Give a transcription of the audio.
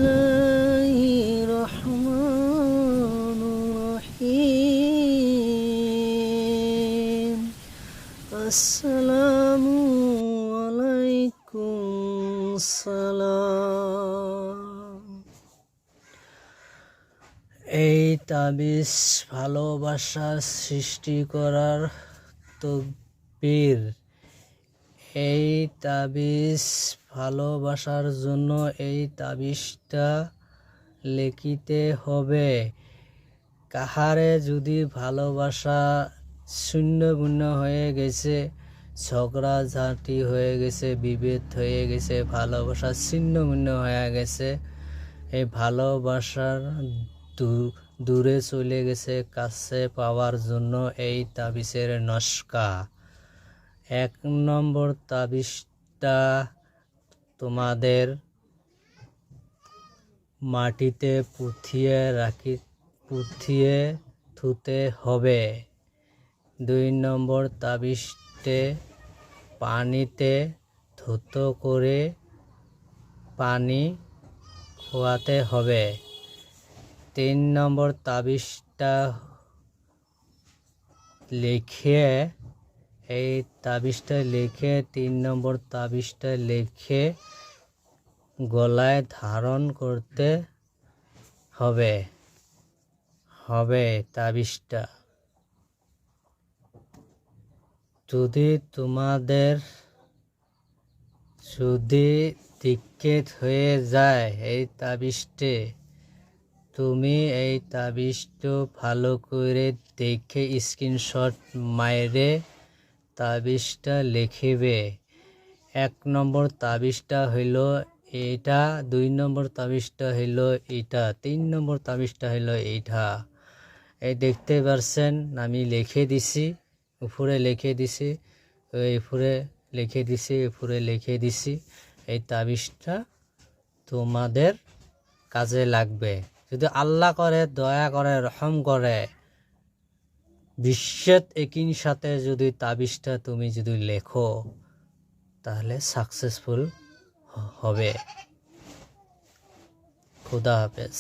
বিসমিল্লাহির রহমানির রহিম। আসসালামু আলাইকুম সালাম। এই তাবিজ ভালোবাসা সৃষ্টি করার তকবীর। এই তাবিজ ভালোবাসার জন্য এই তাবিজটা লিখিতে হবে। কাহারে যদি ভালোবাসা শূন্য বুন্য হয়ে গেছে, ঝগড়া ঝাঁটি হয়ে গেছে, বিভেদ হয়ে গেছে, ভালোবাসা ছিন্ন ভিন্ন হয়ে গেছে, এই ভালোবাসার দূরে চলে গেছে, কাছে পাওয়ার জন্য এই তাবিজের নস্কা। 1 নম্বর তাবিজটা তোমাদের মাটিতে পুঁথিয়ে থুতে হবে। 2 নম্বর তাবিজতে পানিতে ধুতো করে পানি খোয়াতে হবে। 3 নম্বর তাবিজটা লিখে 3 নম্বর তাবিজটা লিখে গলায় ধারণ করতে হবে তাবিজটা। যদি তোমাদের দিক্কেত হয়ে যায় এই তাবিজটে, তুমি এই তাবিজটা ভালো করে দেখে স্ক্রিনশট মাইরে তাবিজটা লিখিবে। 1 নম্বর তাবিজটা হইল এইটা, 2 নম্বর তাবিজটা হইল এইটা, 3 নম্বর তাবিজটা হইল এইটা। এই দেখতে পারছেন আমি লিখে দিছি, উপরে লিখে দিছি, উপরে লিখে দিছি, উপরে লিখে দিছি। এই তাবিজটা তোমাদের কাজে লাগবে। যদি আল্লাহ করে, দয়া করে, রহম করে, বিশ্বের একই সাথে যদি তাবিজটা তুমি যদি লেখো, তাহলে সাকসেসফুল হবে। খুদা হাফেজ।